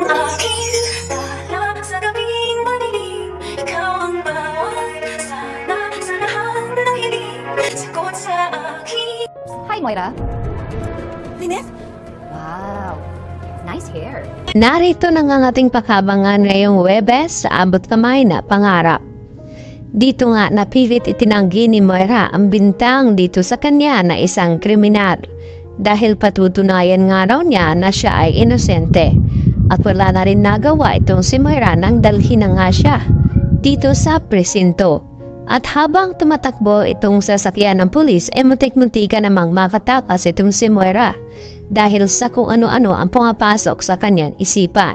aking dala sa gabing madilim. Ikaw ang bawat sana sa lahat ng hiling. Sagot sa akin. Hi, Moira. Lynette? Wow. Nice hair. Narito na nga ang ating pakabangan ngayong Webes sa abot kamay na pangarap. Dito nga napilit itinanggi ni Moira ang bintang dito sa kanya na isang kriminal dahil patutunayan nga raw niya na siya ay inosente at wala na rin nagawa itong si Moira nang dalhin na nga siya dito sa presinto. At habang tumatakbo itong sasakyan ng pulis, muntik-muntika namang makatakas itong si Moira dahil sa kung ano-ano ang pumapasok sa kanyang isipan.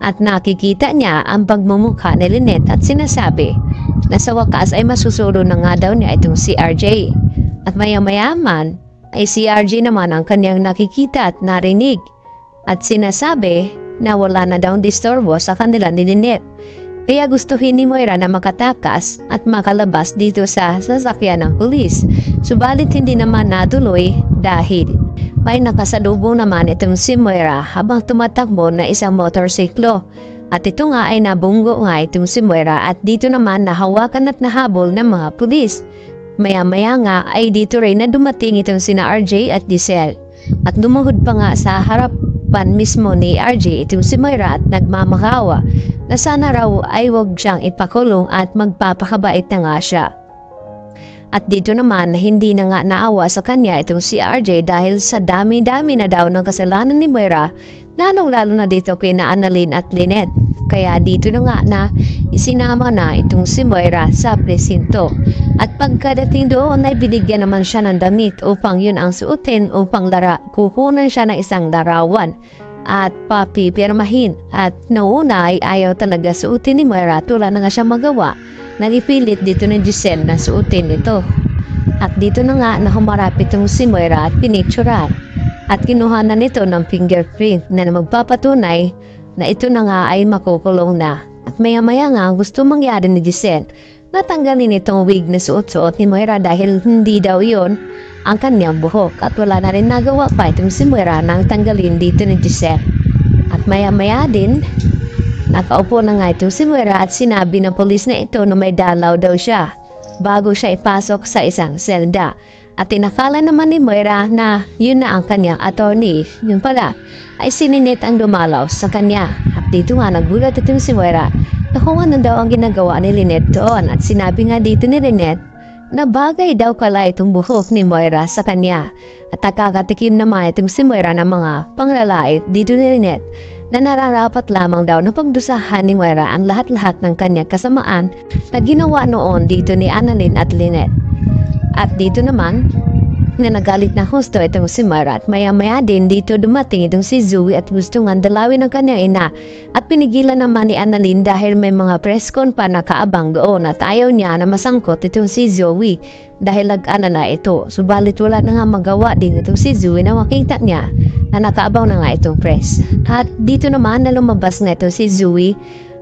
At nakikita niya ang pagmumukha ni Lynette at sinasabi na sa wakas ay masusuro na nga daw niya itong si RJ. At maya-mayaman ay si RJ naman ang kanyang nakikita at narinig at sinasabi na wala na daw disturbo sa kanila ni Lynette. Kaya gustuhin ni Moira na makatakas at makalabas dito sa sasakyan ng pulis. Subalit hindi naman natuloy dahil may nakasalubong naman itong si Moira habang tumatakbo na isang motorsiklo. At ito nga ay nabunggo nga itong si Moira at dito naman nahawakan at nahabol ng mga pulis. Maya-maya nga ay dito rin na dumating itong sina RJ at Giselle. At lumuhod pa nga sa harapan mismo ni RJ itong si Moira at nagmamakawa na sana raw ay huwag siyang ipakulong at magpapakabait na nga siya. At dito naman hindi na nga naawa sa kanya itong si RJ dahil sa dami-dami na daw ng kasalanan ni Moira, lalong-lalo na dito kina Annalyn at Lynette. Kaya dito na nga na isinama na itong si Moira sa presinto. At pagkadating doon ay binigyan naman siya ng damit upang yun ang suotin upang kukunan siya ng isang larawan at papipirmahin. At nauna ay ayaw talaga suotin ni Moira, tula na nga siya magawa. Nalipilit dito ni Giselle na suotin ito. At dito na nga na humarap itong si Moira at pinicturan. At kinuha na nito ng fingerprint na magpapatunay na ito na nga ay makukulong na. At maya-maya nga gusto mangyari ni Giselle natanggalin itong wig na suot-suot ni Moira dahil hindi daw yon ang kanyang buhok. At wala na rin nagawa pa itong si Moira nang tanggalin dito ni Giselle. At maya-maya din nakaupo na nga itong si Moira at sinabi ng polis na ito na may dalaw daw siya bago siya ipasok sa isang selda. At tinakala naman ni Moira na yun na ang kanyang attorney. Yun pala ay si Lynette ang dumalaw sa kanya. At dito nga nagulat itong si Moira na kung ano daw ang ginagawa ni Lynette doon. At sinabi nga dito ni Lynette na bagay daw pala itong buhok ni Moira sa kanya. At nakakatikim naman itong si Moira ng mga panglalait dito ni Lynette na nararapat lamang daw na pagdusahan ni Moira ang lahat-lahat ng kanyang kasamaan na ginawa noon dito ni Annalyn at Lynette. At dito naman na nagalit na husto itong si Moira at maya-maya din dito dumating itong si Zoe at gusto nga dalawin ng kanyang ina at pinigilan naman ni Annalyn dahil may mga preskon pa nakaabang doon at ayaw niya na masangkot itong si Zoe dahil lag-ana na ito. Subalit wala na nga magawa din itong si Zoe na makita niya na nakaabang na nga itong press. At dito naman na lumabas nga itong si Zoe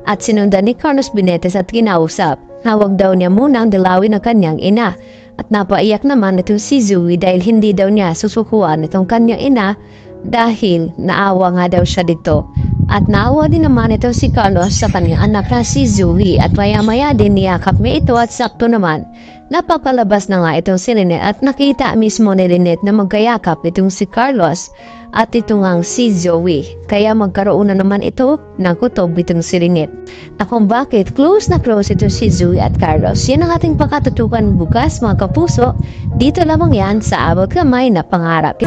at sinundan ni Carlos Benetes at kinausap. Hawag daw niya munang dalawin ng kanyang ina. At napaiyak naman itong si Zoe dahil hindi daw niya susukuan itong kanyang ina dahil naawa nga daw siya dito. At naawa din naman ito si Carlos sa kanyang anak na si Zoe at maya-maya din niyakap niya ito at sakto naman napapalabas na nga itong si Lynette at nakita mismo ni Lynette na magkayakap itong si Carlos at ito ngang si Zoe. Kaya magkaroon na naman ito ng kutob itong si Lynette na kung bakit close na close ito si Zoe at Carlos. Yan ang ating pakatutukan bukas mga kapuso. Dito lamang yan sa abot kamay na pangarap.